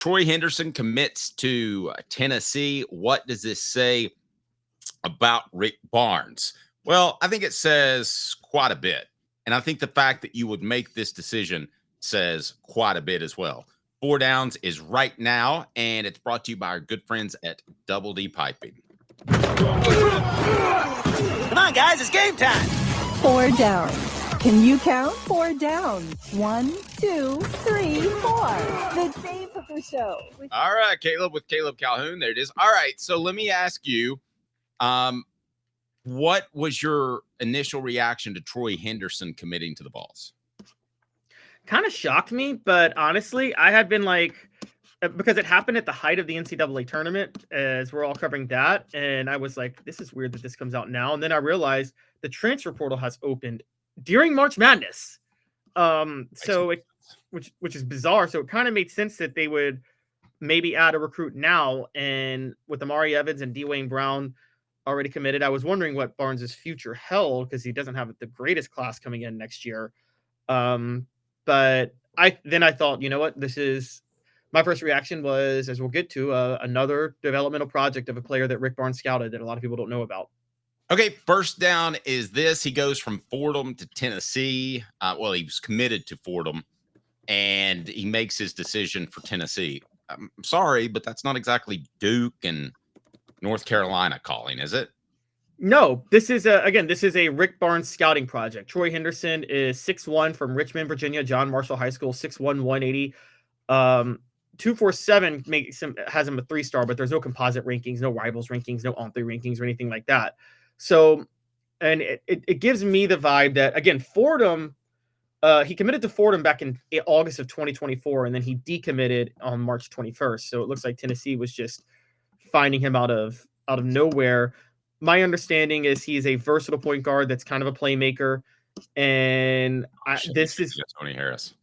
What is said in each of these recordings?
Troy Henderson commits to Tennessee. What does this say about Rick Barnes? Well, I think it says quite a bit. And I think the fact that you would make this decision says quite a bit as well. 4 Downs is right now, and it's brought to you by our good friends at Double D Piping. Come on, guys, it's game time. 4 Downs. Can you count 4 downs? 1, 2, 3, 4. The Dave Hooker Show. All right, Caleb with Caleb Calhoun. There it is. All right, so let me ask you, what was your initial reaction to Troy Henderson committing to the Vols? Kind of shocked me, but honestly, I had been like, because it happened at the height of the NCAA tournament, as we're all covering that, and I was like, this is weird that this comes out now. And then I realized the transfer portal has opened during March Madness, which is bizarre. So it kind of made sense that they would maybe add a recruit now. And with Amari Evans and Dwayne Brown already committed, I was wondering what Barnes's future held because he doesn't have the greatest class coming in next year. But I thought, you know what, this is my first reaction was, as we'll get to, another developmental project of a player that Rick Barnes scouted that a lot of people don't know about. Okay, first down is this. He goes from Fordham to Tennessee. Well, he was committed to Fordham, and he makes his decision for Tennessee. I'm sorry, but that's not exactly Duke and North Carolina calling, is it? No, this is a Rick Barnes scouting project. Troy Henderson is 6'1" from Richmond, Virginia, John Marshall High School, 6'1", 180. 247 has him a 3-star, but there's no composite rankings, no rivals rankings, no on-3 rankings or anything like that. So, and it gives me the vibe that, again, Fordham, he committed to Fordham back in August of 2024, and then he decommitted on March 21st. So it looks like Tennessee was just finding him out of nowhere. My understanding is he's a versatile point guard that's kind of a playmaker. And this is Tony Harris.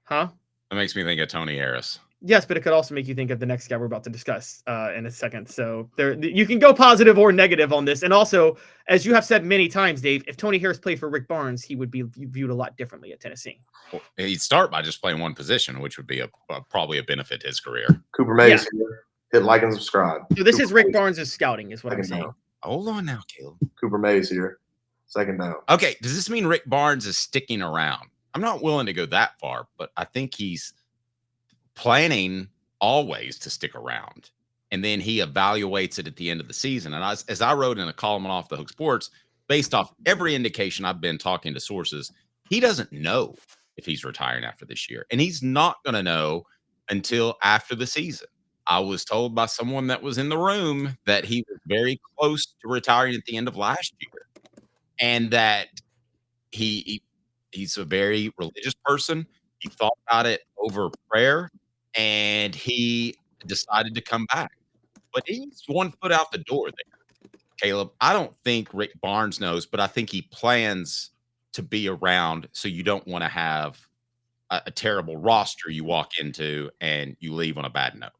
Huh? That makes me think of Tony Harris. Yes, but it could also make you think of the next guy we're about to discuss in a second. So you can go positive or negative on this. And also, as you have said many times, Dave, if Tony Harris played for Rick Barnes, he would be viewed a lot differently at Tennessee. Well, he'd start by just playing one position, which would be probably a benefit to his career. Cooper Mays here. Hit like and subscribe. So this is Rick Barnes' scouting is what I'm saying. Hold on now, Caleb. Cooper Mays here. Second down. Okay, does this mean Rick Barnes is sticking around? I'm not willing to go that far, but I think he's planning always to stick around, and then he evaluates it at the end of the season. And as I wrote in a column on Off the Hook Sports, based off every indication I've been talking to sources, he doesn't know if he's retiring after this year, and he's not going to know until after the season. I was told by someone that was in the room that he was very close to retiring at the end of last year, and that he's a very religious person. He thought about it over prayer, and he decided to come back. But he's 1 foot out the door there, Caleb. I don't think Rick Barnes knows, but I think he plans to be around, so you don't want to have a terrible roster you walk into and you leave on a bad note.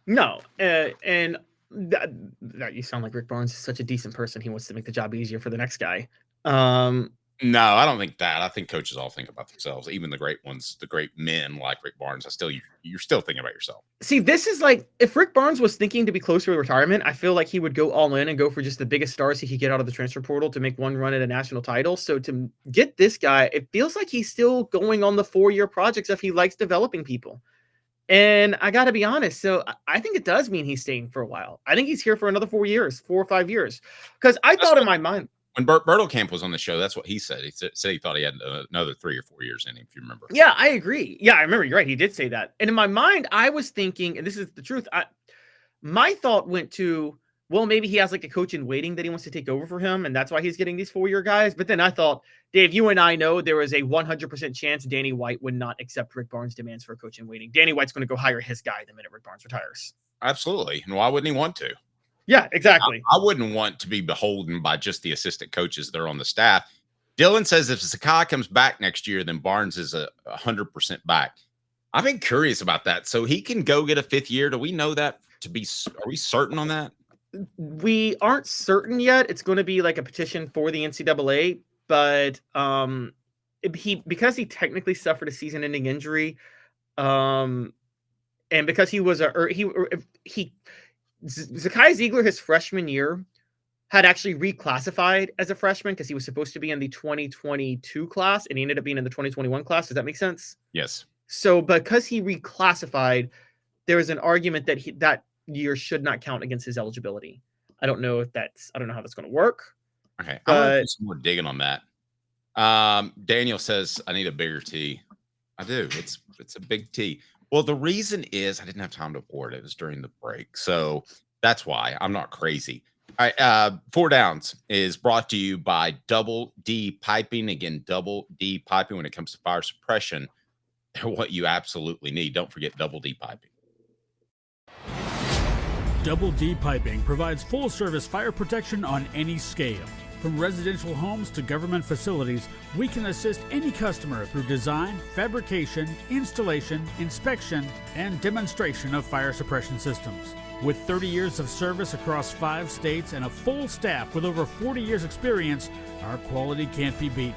No, and that you sound like Rick Barnes is such a decent person. He wants to make the job easier for the next guy. No, I don't think that. I think coaches all think about themselves, even the great ones, the great men like Rick Barnes. You're still thinking about yourself. See, this is like, if Rick Barnes was thinking to be closer to retirement, I feel like he would go all in and go for just the biggest stars he could get out of the transfer portal to make one run at a national title. So to get this guy, it feels like he's still going on the 4-year projects if he likes developing people. And I got to be honest. So I think it does mean he's staying for a while. I think he's here for another 4 years, 4 or 5 years. Because I thought in my mind, when Bert Bertelkamp was on the show, that's what he said. He said he thought he had another 3 or 4 years in him, if you remember. Yeah, I agree. Yeah, I remember. You're right. He did say that. And in my mind, I was thinking, and this is the truth, my thought went to, well, maybe he has like a coach in waiting that he wants to take over for him, and that's why he's getting these 4-year guys. But then I thought, Dave, you and I know there is a 100% chance Danny White would not accept Rick Barnes' demands for a coach in waiting. Danny White's going to go hire his guy the minute Rick Barnes retires. Absolutely. And why wouldn't he want to? Yeah, exactly. I wouldn't want to be beholden by just the assistant coaches that are on the staff. Dylan says if Zakai comes back next year, then Barnes is 100% back. I've been curious about that. So he can go get a 5th year. Do we know that are we certain on that? We aren't certain yet. It's going to be like a petition for the NCAA, but because he technically suffered a season-ending injury, and And because he was Zakai Zeigler his freshman year had actually reclassified as a freshman because he was supposed to be in the 2022 class and he ended up being in the 2021 class. Does that make sense? Yes. So because he reclassified, there is an argument that that year should not count against his eligibility. I don't know how that's going to work. Okay. I'm going to do some more digging on that. Daniel says, I need a bigger tee. I do. It's a big tee. Well, the reason is I didn't have time to pour it. It was during the break. So that's why I'm not crazy. All right. 4 Downs is brought to you by Double D Piping. Again, Double D Piping when it comes to fire suppression. They're what you absolutely need. Don't forget Double D Piping. Double D Piping provides full-service fire protection on any scale. From residential homes to government facilities, we can assist any customer through design, fabrication, installation, inspection, and demonstration of fire suppression systems. With 30 years of service across 5 states and a full staff with over 40 years experience, our quality can't be beaten.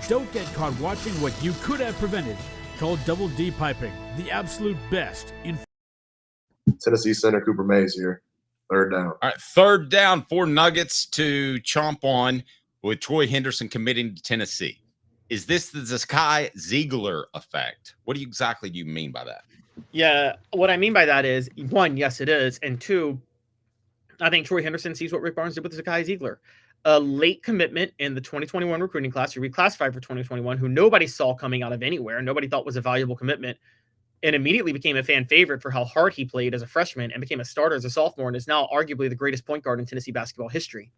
Don't get caught watching what you could have prevented. Call Double D Piping, the absolute best in Tennessee center Cooper Mays here. 3rd down. All right, 3rd down, 4 Nuggets to chomp on with Troy Henderson committing to Tennessee. Is this the Zakai Zeigler effect? What exactly do you mean by that? Yeah, what I mean by that is, 1, yes, it is. And 2, I think Troy Henderson sees what Rick Barnes did with Zakai Zeigler. A late commitment in the 2021 recruiting class, who reclassified for 2021, who nobody saw coming out of anywhere, nobody thought was a valuable commitment, and immediately became a fan favorite for how hard he played as a freshman and became a starter as a sophomore and is now arguably the greatest point guard in Tennessee basketball history.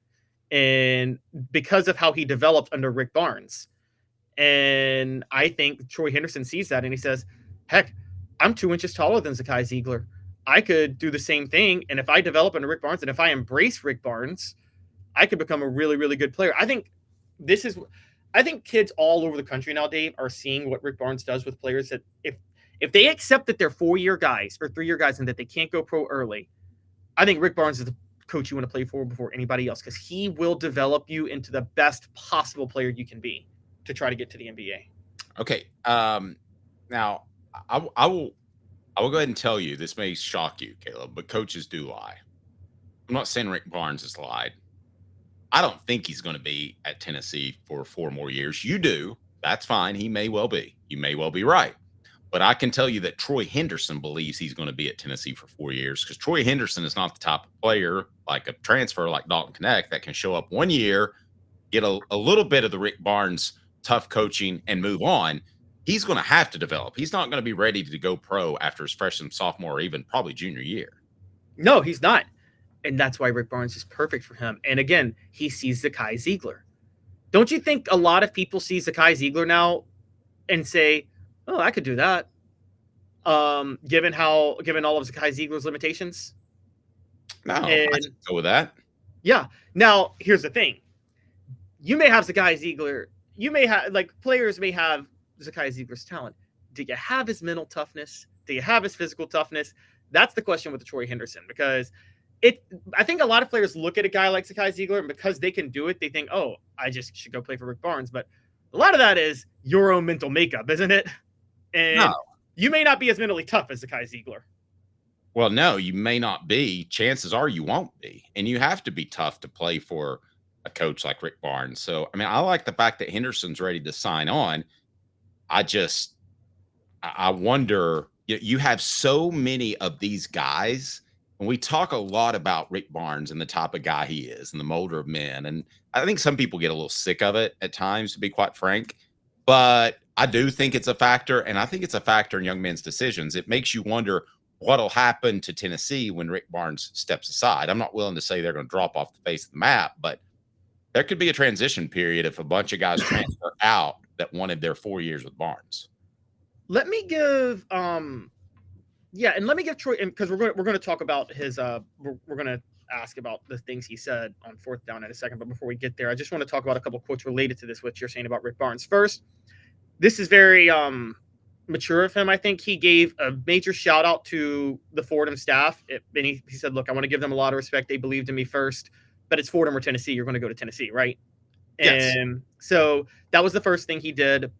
And because of how he developed under Rick Barnes. And I think Troy Henderson sees that and he says, heck, I'm 2 inches taller than Zakai Zeigler. I could do the same thing. And if I develop under Rick Barnes and if I embrace Rick Barnes, I could become a really, really good player. I think kids all over the country now, Dave, are seeing what Rick Barnes does with players that if they accept that they're 4-year guys or 3-year guys and that they can't go pro early, I think Rick Barnes is the coach you want to play for before anybody else because he will develop you into the best possible player you can be to try to get to the NBA. Okay. Now, I will go ahead and tell you, this may shock you, Caleb, but coaches do lie. I'm not saying Rick Barnes has lied. I don't think he's going to be at Tennessee for 4 more years. You do. That's fine. He may well be. You may well be right. But I can tell you that Troy Henderson believes he's going to be at Tennessee for 4 years because Troy Henderson is not the type of player like a transfer like Dalton Knecht that can show up 1 year, get a little bit of the Rick Barnes tough coaching and move on. He's going to have to develop. He's not going to be ready to go pro after his freshman, sophomore, or even probably junior year. No, he's not. And that's why Rick Barnes is perfect for him. And again, he sees Zakai Zeigler. Don't you think a lot of people see Zakai Zeigler now and say, oh, I could do that. Given all of Zakai Zeigler's limitations. No, I can go with that. Yeah. Now, here's the thing. You may have Zakai Zeigler. You may have, players may have Zakai Zeigler's talent. Do you have his mental toughness? Do you have his physical toughness? That's the question with the Troy Henderson because I think a lot of players look at a guy like Zakai Zeigler and because they can do it, they think, oh, I just should go play for Rick Barnes. But a lot of that is your own mental makeup, isn't it? And you may not be as mentally tough as Zakai Zeigler. Well, no, you may not be. Chances are you won't be. And you have to be tough to play for a coach like Rick Barnes. So, I mean, I like the fact that Henderson's ready to sign on. I wonder, you have so many of these guys. And we talk a lot about Rick Barnes and the type of guy he is and the molder of men. And I think some people get a little sick of it at times, to be quite frank. But I do think it's a factor, and I think it's a factor in young men's decisions. It makes you wonder what'll happen to Tennessee when Rick Barnes steps aside. I'm not willing to say they're going to drop off the face of the map, but there could be a transition period if a bunch of guys transfer out that wanted their 4 years with Barnes. Let me give let me give Troy, because we're going to talk about his we're going to ask about the things he said on 4th down in a second. But before we get there, I just want to talk about a couple quotes related to this, what you're saying about Rick Barnes. First, this is very mature of him. I think he gave a major shout out to the Fordham staff. And he said, look, I want to give them a lot of respect. They believed in me first, but it's Fordham or Tennessee. You're going to go to Tennessee, right? Yes. And so that was the first thing he did.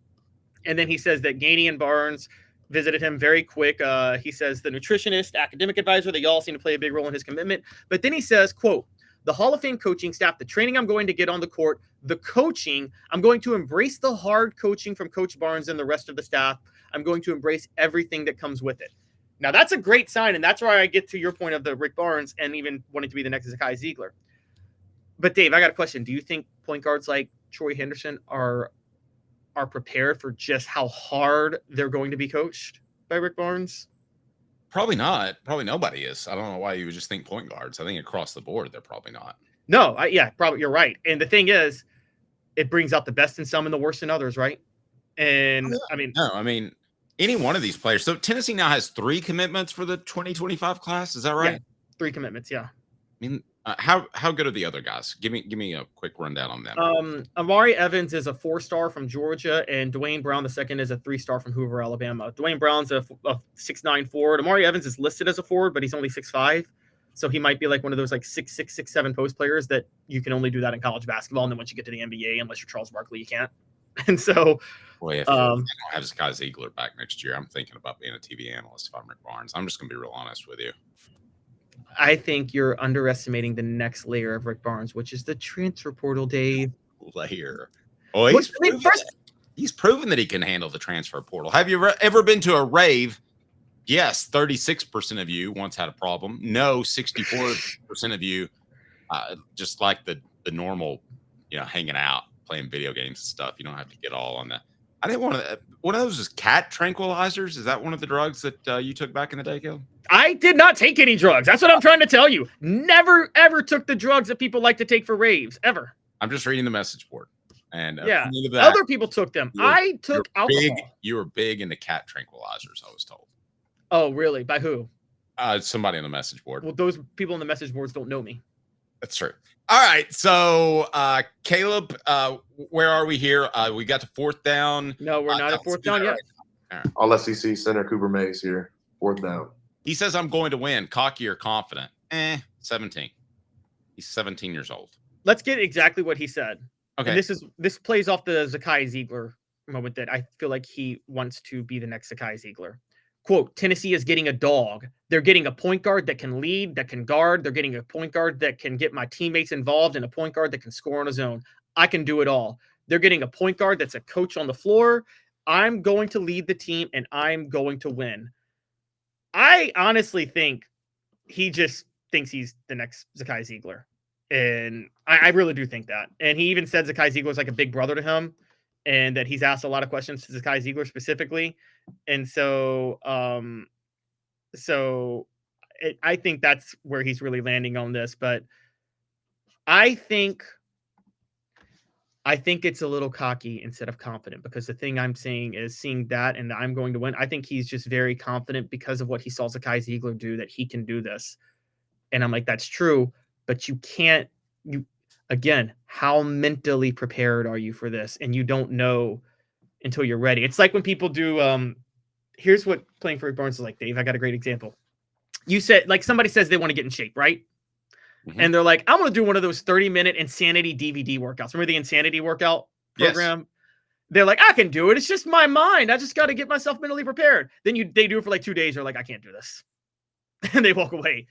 And then he says that Gainey and Barnes visited him very quick. He says the nutritionist, academic advisor, they all seem to play a big role in his commitment. But then he says, quote, the Hall of Fame coaching staff, the training I'm going to get on the court, the coaching, I'm going to embrace the hard coaching from Coach Barnes and the rest of the staff. I'm going to embrace everything that comes with it. Now, that's a great sign, and that's why I get to your point of the Rick Barnes and even wanting to be the next Zakai Zeigler. But, Dave, I got a question. Do you think point guards like Troy Henderson are prepared for just how hard they're going to be coached by Rick Barnes? Probably not. Probably nobody is. I don't know why you would just think point guards. I think across the board, they're probably not. No, probably you're right. And the thing is, it brings out the best in some and the worst in others, right? And I mean, any one of these players. So Tennessee now has 3 commitments for the 2025 class. Is that right? Yeah, 3 commitments. Yeah. I mean, how good are the other guys? Give me a quick rundown on them. Amari Evans is a 4-star from Georgia, and Dwayne Brown II is a 3-star from Hoover, Alabama. Dwayne Brown's a 6'9" forward. Amari Evans is listed as a forward, but he's only 6'5", so he might be like one of those like 6'6", 6'7" post players that you can only do that in college basketball, and then once you get to the NBA, unless you're Charles Barkley, you can't. And so, boy, if I don't have Zakai Zeigler back next year, I'm thinking about being a TV analyst if I'm Rick Barnes. I'm just gonna be real honest with you. I think you're underestimating the next layer of Rick Barnes, which is the transfer portal, Dave. Layer. Oh, he's proven that he can handle the transfer portal. Have you ever been to a rave? Yes, 36% of you once had a problem. No, 64% of you just like the normal, hanging out, playing video games and stuff. You don't have to get all on that. I didn't want to. One of those is cat tranquilizers. Is that one of the drugs that you took back in the day, Gil? I did not take any drugs. That's what I'm trying to tell you. Never, ever took the drugs that people like to take for raves, ever. I'm just reading the message board. And other people took them. I took alcohol. You were big into cat tranquilizers, I was told. Oh, really? By who? Somebody on the message board. Well, those people on the message boards don't know me. That's true. All right. So, Caleb, where are we here? We got to 4th down. No, we're not at 4th down yet. Right. All SEC center Cooper Mays here. 4th down. He says, I'm going to win. Cocky or confident? 17. He's 17 years old. Let's get exactly what he said. Okay. And this plays off the Zakai Zeigler moment that I feel like he wants to be the next Zakai Zeigler. Quote, Tennessee is getting a dog. They're getting a point guard that can lead, that can guard. They're getting a point guard that can get my teammates involved, and a point guard that can score on his own. I can do it all. They're getting a point guard that's a coach on the floor. I'm going to lead the team, and I'm going to win. I honestly think he just thinks he's the next Zakai Zeigler. And I really do think that. And he even said Zakai Zeigler is like a big brother to him, and that he's asked a lot of questions to Zakai Zeigler specifically. And so, I think that's where he's really landing on this. But I think it's a little cocky instead of confident, because the thing I'm saying is seeing that and I'm going to win. I think he's just very confident because of what he saw Zakai Zeigler do, that he can do this. And I'm like, that's true, but again, how mentally prepared are you for this? And you don't know until you're ready. It's like when people do, here's what playing for Rick Barnes is like, Dave. I got a great example. You said, like, somebody says they want to get in shape, right? Mm-hmm. And they're like, I'm going to do one of those 30-minute Insanity DVD workouts. Remember the Insanity workout program? Yes. They're like, I can do it. It's just my mind. I just got to get myself mentally prepared. Then they do it for like 2 days. They're like, I can't do this. And they walk away.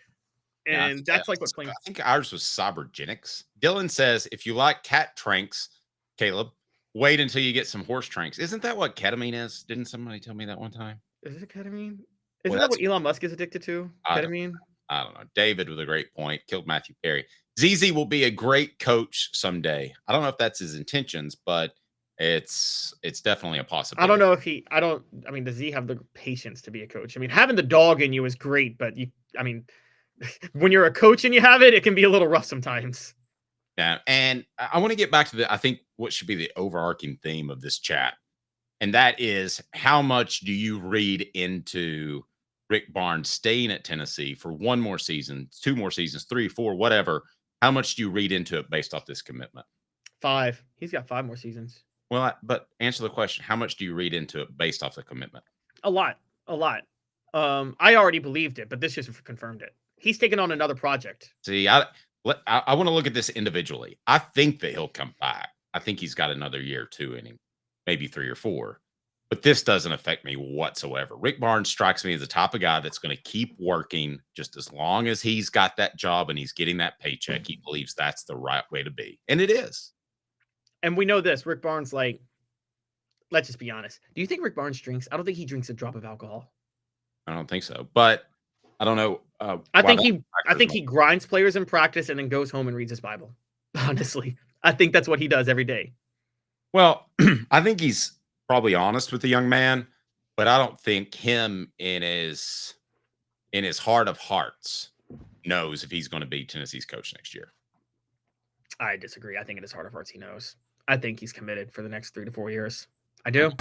And that's like what playing. I think ours was Cybergenics. Dylan says, if you like cat tranks, Caleb, wait until you get some horse tranks. Isn't that what ketamine is? Didn't somebody tell me that one time? Is it ketamine? Isn't that what Elon Musk is addicted to? Ketamine? I don't know. David with a great point. Killed Matthew Perry. ZZ will be a great coach someday. I don't know if that's his intentions, but it's definitely a possibility. I don't know if does he have the patience to be a coach? I mean, having the dog in you is great, but when you're a coach and you have it, it can be a little rough sometimes. Yeah. And I want to get back to I think what should be the overarching theme of this chat. And that is, how much do you read into Rick Barnes staying at Tennessee for 1 more season, 2 more seasons, 3, 4, whatever? How much do you read into it based off this commitment? 5. He's got 5 more seasons. Well, but answer the question. How much do you read into it based off the commitment? A lot. I already believed it, but this just confirmed it. He's taking on another project. See, I want to look at this individually. I think that he'll come back. I think he's got another year or 2 in him, maybe 3 or 4. But this doesn't affect me whatsoever. Rick Barnes strikes me as the type of guy that's going to keep working just as long as he's got that job and he's getting that paycheck. He believes that's the right way to be. And it is. And we know this. Rick Barnes, like, let's just be honest. Do you think Rick Barnes drinks? I don't think he drinks a drop of alcohol. I don't think so. But I don't know. I think he grinds players in practice and then goes home and reads his Bible. Honestly, I think that's what he does every day. Well, I think he's probably honest with the young man, but I don't think him in his heart of hearts knows if he's going to be Tennessee's coach next year. I disagree. I think in his heart of hearts he knows. I think he's committed for the next 3 to 4 years. I do.